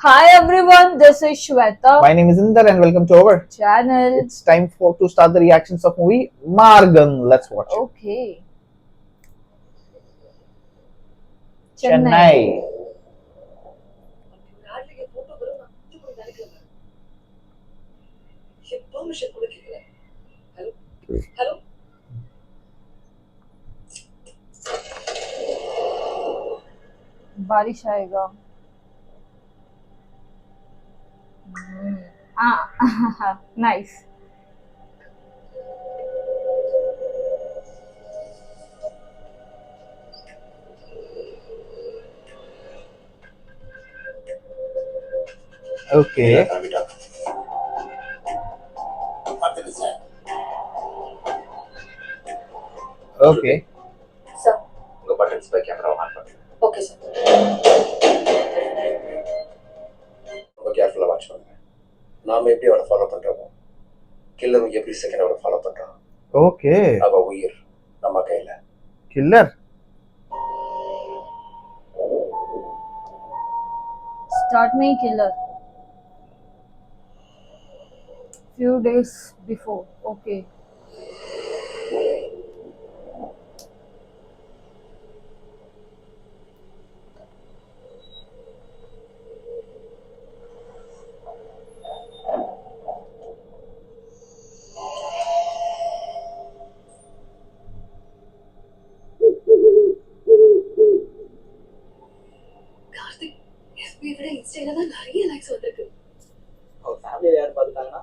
Hi everyone, this is Shweta. My name is Inder and welcome to our channel. It's time to start the reactions of movie Margan. Let's watch it. Okay. Chennai. बारिश आएगा. Nice. Okay. Okay. Sir. Go buttons by camera on. Okay, sir. ரொம்ப கேர்ஃபுல்லா watch பண்ணுங்க. நாம எப்படி அவரை follow பண்றோமோ killer எப்படி செகண்ட் அவரை ஃபாலோ பண்றான். Okay. அவ உயிர் நம்ம கையில. Killer. Start me killer. Few days before. Okay. FB விட இன்ஸ்டால தான் நிறைய லைக்ஸ் வந்திருக்கு. அவ ஃபேமிலில யார் பார்த்தாங்கன்னா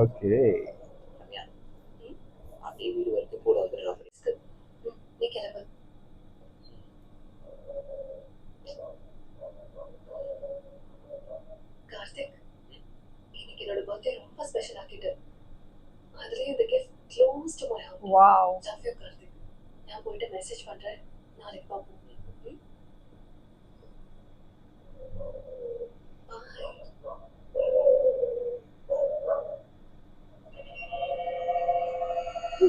Okay. அதே வீடு வரைக்கும் கூட வந்துடுறான் பிரிஸ்க்கு. நீ கிளம்பு. கார்த்திக், இன்னைக்கு என்னோட பர்த்டே ரொம்ப ஸ்பெஷல் ஆக்கிட்டு. அதுலயும் இந்த gift close to my heart. Wow. Love you Karthik. நான் போயிட்டு மெசேஜ் பண்றேன். நாளைக்கு பார்ப்போம்.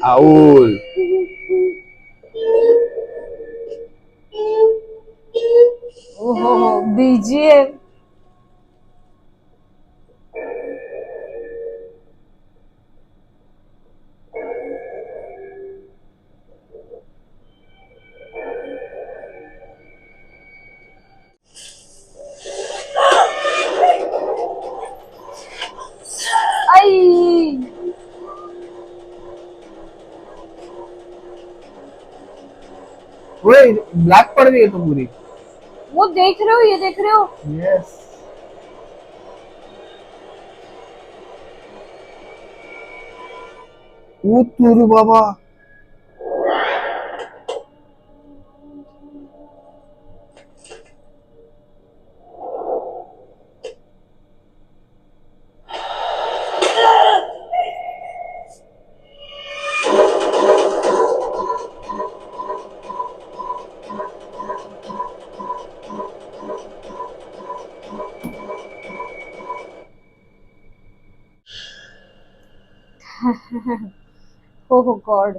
Owl. Oh, BGM. आई Wait, black पड़ गई है तो पूरी. वो देख रहे हो, ये देख रहे हो. Yes. ओ तुरु बाबा. Oh God.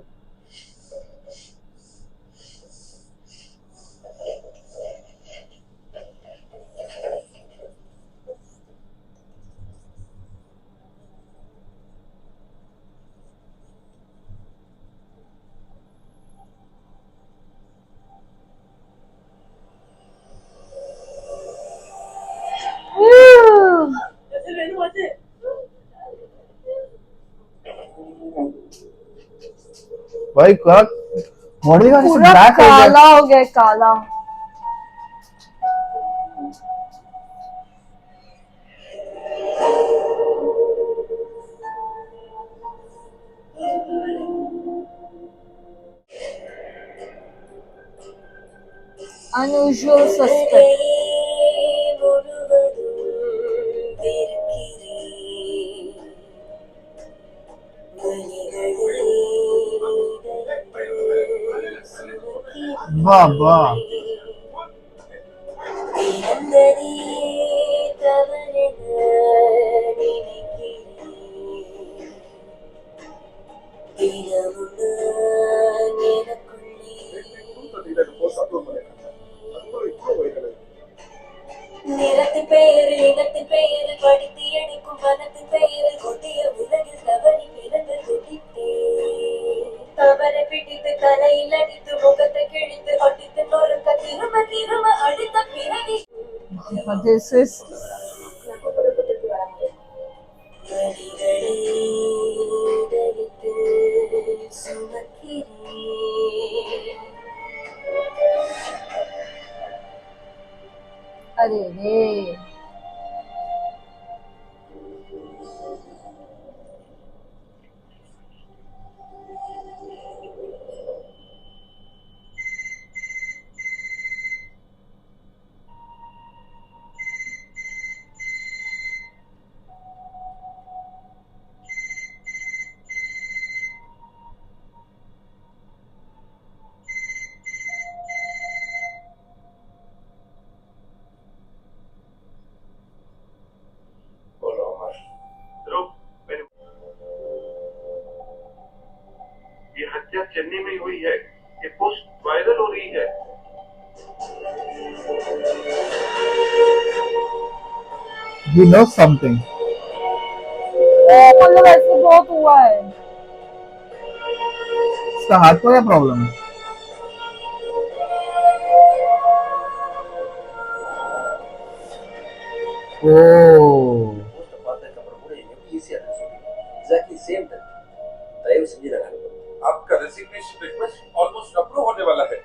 भाई क्या बॉडी का पूरा ब्लैक काला हो गया, काला. Unusual suspect. बाबा. பெயரில் படித்து எடுக்கும் பணத்தின் பெயரில் கொடிய உலகில் தவறி பிறந்த துடித்தே அவரை பிடித்து தலையில் அடித்து முகத்தை கிழித்து அடித்து நொறுக்க திரும்ப திரும்ப அடித்த பிறவி But this is வழிகளை தரித்து சுமக்கிறேன் अरे रे बोलो अमर ये हत्या चेन्नई में हुई है। ये पोस्ट वायरल हो रही है। He knows something. मतलब ऐसे बहुत हुआ है इसका हाथ को क्या प्रॉब्लम है? Oh. போஸ்ட் பார்த்ததுக்கு அப்புறம் கூட எப்படி ஈஸியா இருக்கு சொல்லி எக்ஸாக்ட்லி சேம் டைம் தயவு செஞ்சு நான் आपका रेजिग्नेशन रिक्वेस्ट ऑलमोस्ट अप्रूव होने वाला है।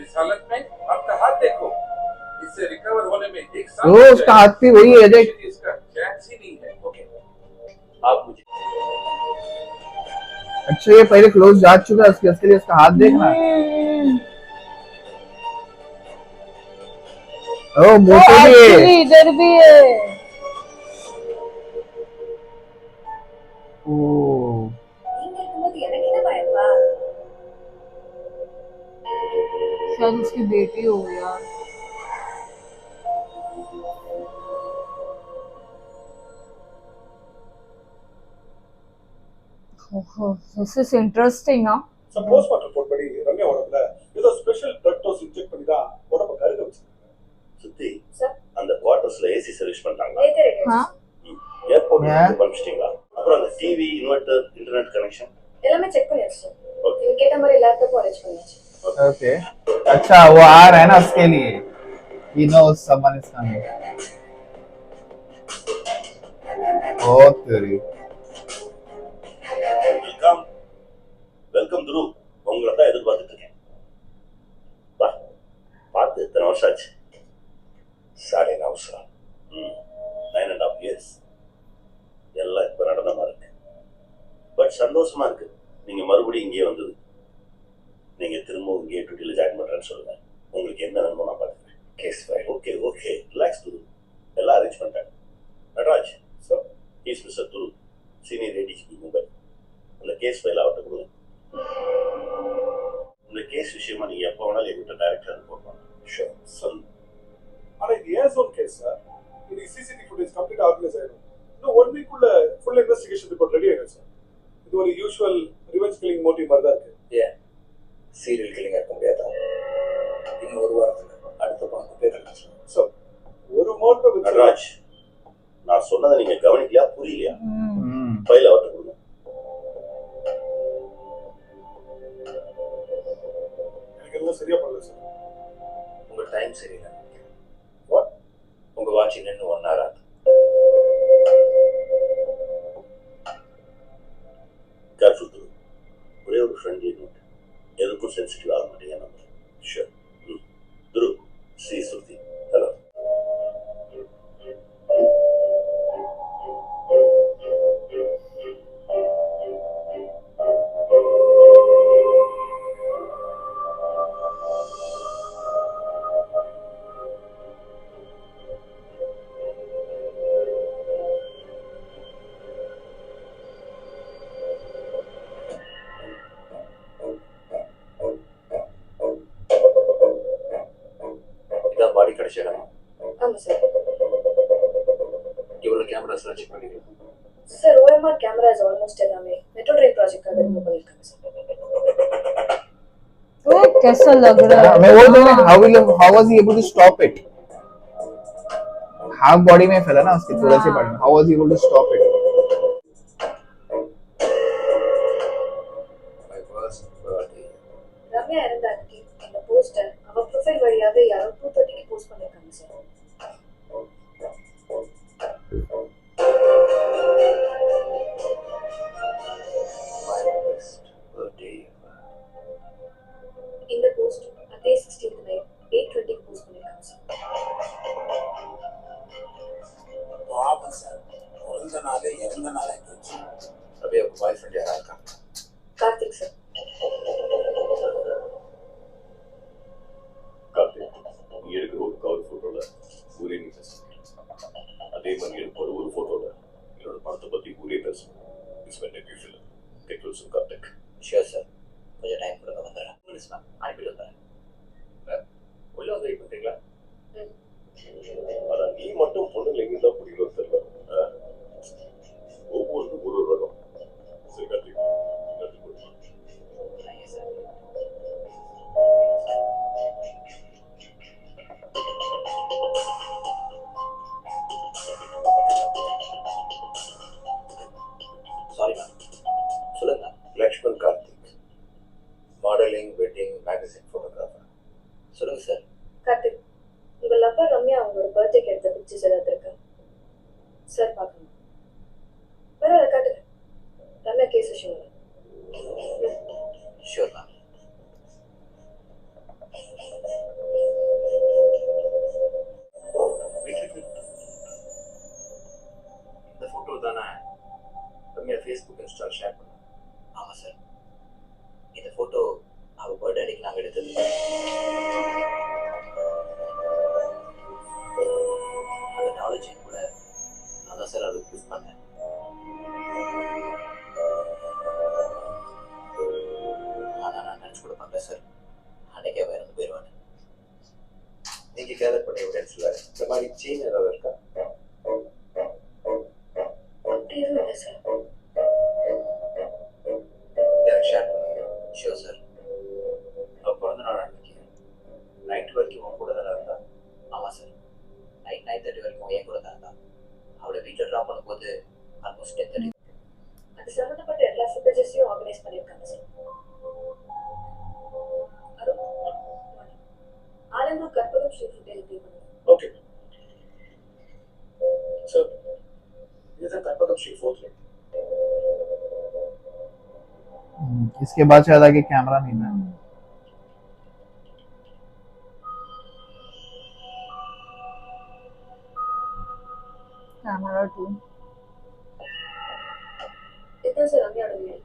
इस हालत में आपका हाथ देखो, इससे रिकवर होने में एक साल ओ, लग उसका जाएगा। हाथ भी वही है, देख। इसका चांस ही नहीं है। ओके आप मुझे अच्छा ये पहले क्लोज जा चुका है उसके लिए इसका हाथ देखना। ओ वो मोटे भी है। एक्चुअली इधर भी है ओ நீங்க இருக்கும்போது எனக்கு என்ன பயப்பா शायद उसकी बेटी हो यार This is interesting, huh? Postmortem report படி ரம்யா உடம்புல ஏதோ ஸ்பெஷல் பிளட் டோஸ் இன்ஜெக்ட் பண்ணி தான் உடம்பு கருக வச்சிருக்காங்க. சுத்தி சார் அந்த குவார்டர்ஸ்ல ஏசி சர்வீஸ் பண்றாங்களா? நேத்தே ரெடி हाँ ஏர்போர்ட்ல Yeah. இருந்து பம்பிச்சிட்டீங்களா? அப்புறம் அந்த டிவி, இன்வெர்டர், இன்டர்நெட் கனெக்ஷன் எல்லாமே செக் பண்ணியாச்சு சார் நீங்க கேட்ட மாதிரி லேப்டாப் அரேஞ்ச் பண்ணியாச்சு ओके अच्छा वो आ रहा है ना उसके लिए he knows someone is coming ओ तेरी வெல்கம் வெல்கம் துரு, உங்களை தான் எதிர்பார்த்துட்டு இருக்கேன். வா, பார்த்து எத்தனை வருஷம் ஆச்சு? 9.5 साल 9.5 years. எல்லாம் இப்ப நடந்த மாதிரி இருக்கு. பட் சந்தோஷமா இருக்கு நீங்க மறுபடியும் இங்கே வந்தது. நீங்க திரும்ப இங்கே டியூட்டில ஜாயின் பண்றேன்னு சொல்லுங்க. உங்களுக்கு என்ன வேணுமோ நான் பார்த்துக்கிறேன். Case file okay okay, relax துரு, எல்லாம் அரேஞ்ச் பண்ணிட்டேன். நடராஜ் சார், ஈஸ் மிஸ்டர் துரு, சீனியர் ஏடிஜிபி மும்பை. அந்த கேஸ் ஃபைல் அவர்கிட்ட கொடுங்க. இந்த கேஸ் விஷயமா நீங்க எப்போ வேணாலும் எங்கிட்ட டைரக்டா ரிப்போர்ட் பண்ணலாம். श्योर சொல். ஆனா இது ஏன் ஜோன் கேஸ் சார்? இது சிசிடிவி ஃபுட்டேஜ் கம்ப்ளீட் ஆர்கனைஸ் ஆயிடும். இன்னும் 1 வீக் உள்ள ஃபுல் இன்வெஸ்டிகேஷன் ரிப்போர்ட் ரெடி ஆயிடும் சார். இது ஒரு யூஷுவல் ரிவெஞ்ச் கில்லிங் மோட்டிவ் மாதிரி தான் இருக்கு. ஏன் சீரியல் கில்லிங்கா இருக்க முடியாதா? இன்னும் ஒரு வாரத்துல அடுத்த பணத்தை பே கட்டலாம் சார். ஸோ ஒரு மோட்டிவ் வித் நடராஜ், நான் சொன்னதை நீங்க கவனிக்கலையா, புரியலையா? हम्म ஃபைல் அவர்கிட்ட கொடுங்க. எனக்கு எல்லாம் சரியா பண்ணல சார். உங்க டைம் சரியில்லை. வாட்? உங்க வாட்ச் இன்னும் 1 hour ஆகுது. கேர்ஃபுல் துரு, ஒரே ஒரு ஃப்ரெண்ட்லி நோட், எதுக்கும் சென்சிட்டிவ் ஆக மாட்டீங்க நம்புறேன். ஷூர். துரு, சி சுருதி, ஹலோ. இதான் பாடி கிடைச்ச இடம். ஆமா சார் இவ்வளவு கேமராஸ் செக் பண்ணிருக்கேன். சார் OMR கேமராஸ் ஆல்மோஸ்ட் எல்லாமே மெட்ரோ ட்ரெயின் ப்ராஜெக்ட்காக ரிமூவ் பண்ணிருக்காங்க சார் वो कैसा लग रहा है मैं बोल रहा हूँ how was he able to stop it? Half body में फैला ना उसके थोड़े से हाँ। पार्ट में. How was he able to stop it? My first birthday. Ramya இருந்தா அன்னைக்கு இந்த போஸ்டர் அவ ப்ரொஃபைல் வழியாவே யாரோ 2:30க்கு போஸ்ட் பண்ணிருக்காங்க sir. My best birthday ever. இந்த போஸ்ட் அதே 16th நைட் 8:20க்கு போஸ்ட் பண்ணிருக்காங்க சார். பாவம் சார், பிறந்த நாள் இறந்த நாள் ஆயிடுச்சு. अभी अब बॉयफ्रेंड यार का கார்த்திக் சார். கார்த்திக், நீ எடுக்கிற ஒரு கவர் போட்டோல ஊரே நீ பேச, அதே மாதிரி எடுக்கிற ஒரு போட்டோல என்னோட படத்தை பத்தி ஊரே பேசணும். It's my debut film. Get well soon Karthik. Sure sir கொஞ்சம் டைம் கொடுங்க வந்துடுறேன். மினிட்ஸ் மேம் அனுப்பிட்டு வந்துடுறேன். உள்ள வந்து வெயிட் பண்ணுறீங்களா? ஆனா நீ மட்டும் பொண்ணுங்களை எங்க தான் பிடிக்கணும் தெரியல. ஒவ்வொன்றும் ஒரு ரகம். சரி கார்த்திக், நன்றி கொடுக்கலாம். Thank you sir. Sorry ma'am. சொல்லுங்க. Lakshman Karthik, modelling, wedding, magazine photographer. சொல்லுங்க சார். கார்த்திக், உங்க லவ்வர் ரம்யா அவங்களோட பர்த்டேக்கு எடுத்த பிக்சர்ஸ் ஏதாவது இருக்கா சார்? பார்க்கணும். பரவாயில்ல காட்டுங்க. ரம்யா கேஸ் விஷயம். Sure ma'am. இந்த ஃபோட்டோ தானே ரம்யா ஃபேஸ்புக் இன்ஸ்டால் ஷேர் பண்ண? ஆமாம் சார். இந்த ஃபோட்டோ அவள் பர்த்டே அன்னைக்கு நாங்கள் எடுத்தது. அந்த நாலேஜ் கூட நான் தான் சார் அதுக்கு யூஸ் பண்ணேன். ஆனால் நான் நினச்சி கூட பண்ணல சார். அன்னைக்கே அவள் இறந்து போயிடுவானு. நீங்கள் கேதர் பண்ண எவிடன்ஸில் இந்த மாதிரி செயின் ஏதாவது இருக்கா? எதுவும் இல்லை சார். எனக்கு ஷேர் பண்ணுங்க. Sure sir. அவள் பிறந்த நாள் அன்னைக்கு நைட் வரைக்கும் உன் கூட தானே இருந்தா? ஆமாம் சார். நைட் 9:30 வரைக்கும் என் கூட தான் இருந்தா. அவளை வீட்டில் ட்ராப் பண்ணும்போது ஆல்மோஸ்ட் 10:30. அது சம்பந்தப்பட்ட எல்லா ஃபுட்டேஜஸையும் ஆர்கனைஸ் பண்ணியிருக்காங்க sir. Alandur Karpagam street footage play பண்ணுங்க. ओके सर, இதுதான் கற்பகம் ஸ்ட்ரீட் 4th லைன். इसके बाद शायद आगे कैमरा नहीं था. कैमरा 2. இதுதான் சார் ரம்யாவோட வீடு.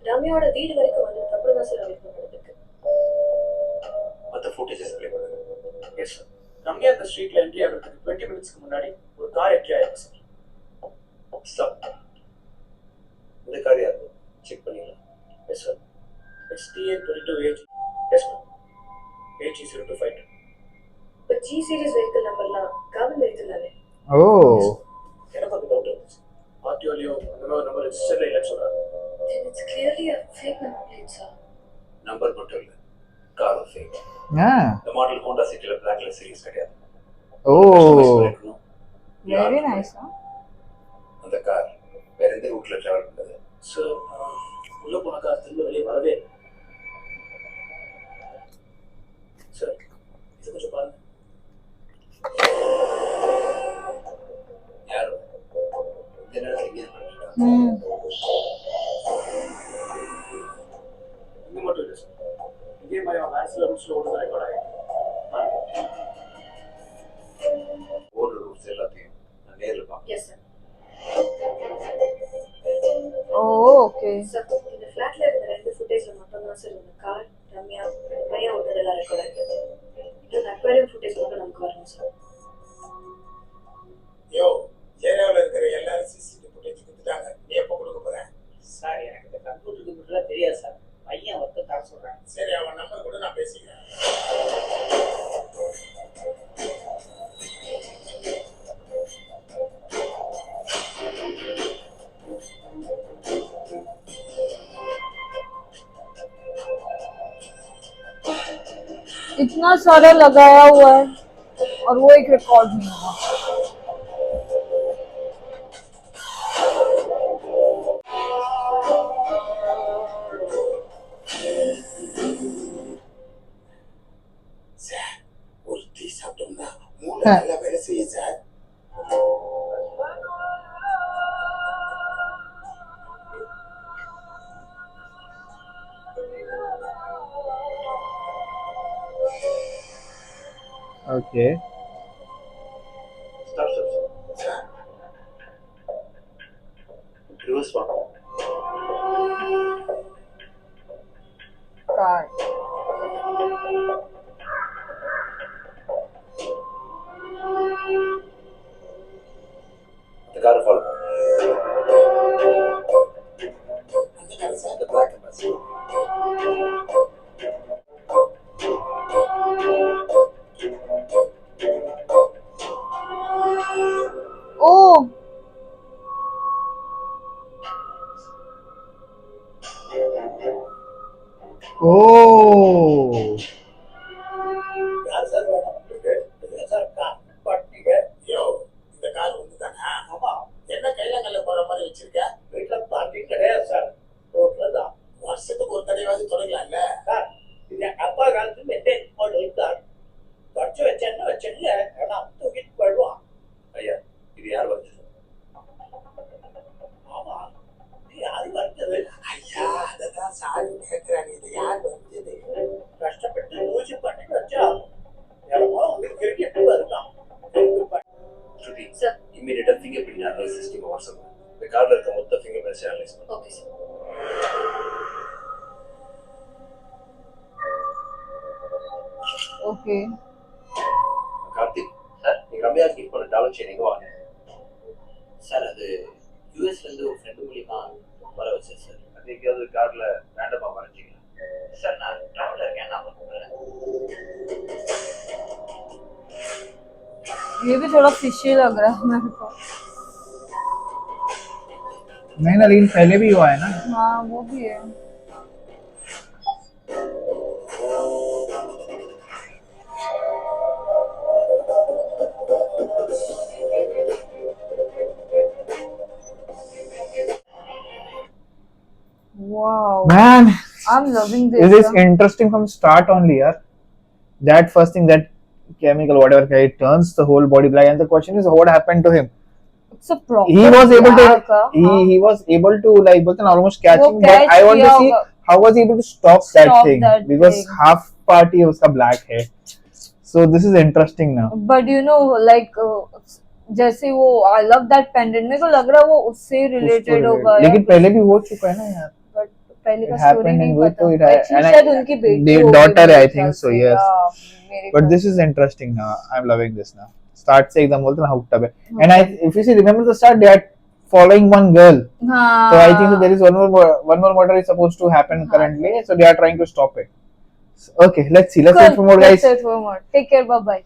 ரம்யாவோட வீடு வரைக்கும் வந்ததுக்கு அப்புறம் தான் சார் அவருக்கு நடந்திருக்கு. மற்ற ஃபுட்டேஜஸ் ப்ளே பண்ணுங்க. Yes sir. ரம்யா இந்த ஸ்ட்ரீட்ல என்ட்ரி ஆகிறதுக்கு 20 மினிட்ஸ்க்கு முன்னாடி ஒரு கார் என்ட்ரி ஆயிருக்கு சார். ஸ்டாப். இந்த கார் யாரு செக் பண்ணிடலாம். Yes sir. It's TN22AG. Yes ma'am. AG0252. இப்போ ஜி சீரிஸ் வெஹிக்கிள் நம்பர்லாம் கவர்மெண்ட் வெஹிக்கிள் தானே? Oh. எனக்கு அந்த டவுட் இருந்துச்சு. ஆர்டிஓலையும் அந்த மாதிரி நம்பர் ரெஜிஸ்டர்ல இல்லைன்னு சொல்றாங்க. Then it's clearly a fake number plate, sir. Number மட்டும் இல்லை, கார் ஃபேக். Yeah. இந்த மாடல் ஹோண்டா சிட்டியில் பிளாக்ல சீரிஸ் கிடையாது. Oh. Very nice, huh? அந்த கார் வேற எந்த ரூட்ல டிராவல் பண்ணது? சார், உள்ள போன கார் திரும்ப வெளியே வரவே இல்லை. சார், இது கொஞ்சம் பாருங்க. யாரும் இந்த நேரத்தில் இங்கே பண்ணிட்டாங்க. இங்க மட்டும் இல்லை சார். இதே மாதிரி அவன் வேற சில ரூட்ஸ்ல ஓடுறது ரெக்கார்ட் ஆகிடும். ஓடுற ரூட்ஸ் எல்லாத்தையும் நான் நேரில் பார்ப்பேன். Yes, sir. Oh, okay. Sir, இந்த ஃபிளாட்ல இருந்த ரெண்டு ஃபுட்டேஜ்ல மட்டும் தான் சார் இந்த கார் ரம்யா பையன் ஓட்டதெல்லாம் ரெக்கார்ட் ஆகிருக்கு. இந்த அக்வாரியம் ஃபுட்டேஜ் மட்டும் நமக்கு வரணும் சார். யோ, ஏரியாவில் இருக்கிற எல்லாரும் சிசிடிவி ஃபுட்டேஜ் கொடுத்துட்டாங்க. நீ எப்போ கொடுக்க போற? சார், எனக்கு இந்த கம்ப்யூட்டர் கம்ப்யூட்டர்லாம் தெரியாது சார். பையன் ஒருத்தர் தர சொல்கிறேன். சரி, அவன் நம்பர் கூட நான் பேசிக்கிறேன். इतना सारा लगाया हुआ है और वो एक रिकॉर्ड नहीं हुआ. நல்ல வேலை செய்ய sir. Okay. Stop. Sir Reverse one. Car. The car follow. அந்த car sir. The black and white. Oh, Oh. யார் சார் வேணும்? இல்ல சார் கார் பாட்டீங்க. யோ இந்த கார் வந்துதானா? ஆமா. என்ன கையில போற மாதிரி வச்சிருக்க? வீட்டுல பார்க்கிங் கிடையாது சார். ரோட்ல தான். வருஷத்துக்கு ஒரு தடவையாவது தொடங்கலாம்ல. சார் இது அப்பா காலத்து மெயின்டைன் மாடல் கார். வச்சு வச்சேன்ல ஆனா தூக்கிட்டு போயிடுவான். ஐயா, இது யார் வந்து? ஆமா நீ யாரு வந்தது? ஐயா அதான் சார் கேட்கிறாங்க. இது யார் வந்தது? கஷ்டப்பட்டு யூஸ் பண்ணி வச்சா எவ்வளோ உங்களுக்கு கிரிக்கெட் வருதான். Shruti, Sir. immediate fingerprint analysis system WhatsApp. The car இருக்க மொத்த fingerprints analyze பண்ணு. Okay sir. okay. Karthik, sir, நீங்க ரம்யா கிஃப்ட் பண்ண டாலர் செயின் எங்க வாங்க? சார், அது யூஎஸ்ல இருந்து ஒரு ஃப்ரெண்ட் மூலியமா வர வச்சேன் சார். அது எங்கேயாவது கார்ல ரேண்டமா வரைஞ்சிங்களா? சார், நான் டிராவலர் இருக்கேன், நான் பண்ணுறேன். ये भी थोड़ा फिशी लग रहा है मेरे को. नहीं ना, लेकिन पहले भी हुआ है ना. हाँ वो भी है. Wow. Man, I'm loving this. it is interesting from start only, yaar. That first thing, that chemical, whatever, it turns the whole body black. And the question is, what happened to him? It's a proper. He was able to, black, he was able to, like, बोलते हैं ना, almost catching. वो But catch I want to किया see होगा. how was he able to stop that Stop thing, that because thing. half party उसका black है. So this is interesting now. But you know, like जैसे वो I love that pendant, मेरे को लग रहा है वो उससे related होगा. लेकिन पहले भी हो चुका है ना यार. But पहले का It story happened नहीं and वो पता. तो Actually and शायद उनकी बेटी their होगी daughter, मेरे I ख्याल think so, से. yes. Yeah, मेरे But ख्याल this is interesting now. I'm loving this now. Start से एकदम बोलते हैं ना hooked up है. And if you see, remember the start, they are following one girl. हाँ. So I think that there is one more murder is supposed to happen currently. So they are trying to stop it. Okay, let's see. Let's wait for more, guys. Let's wait for more. Take care. Bye bye.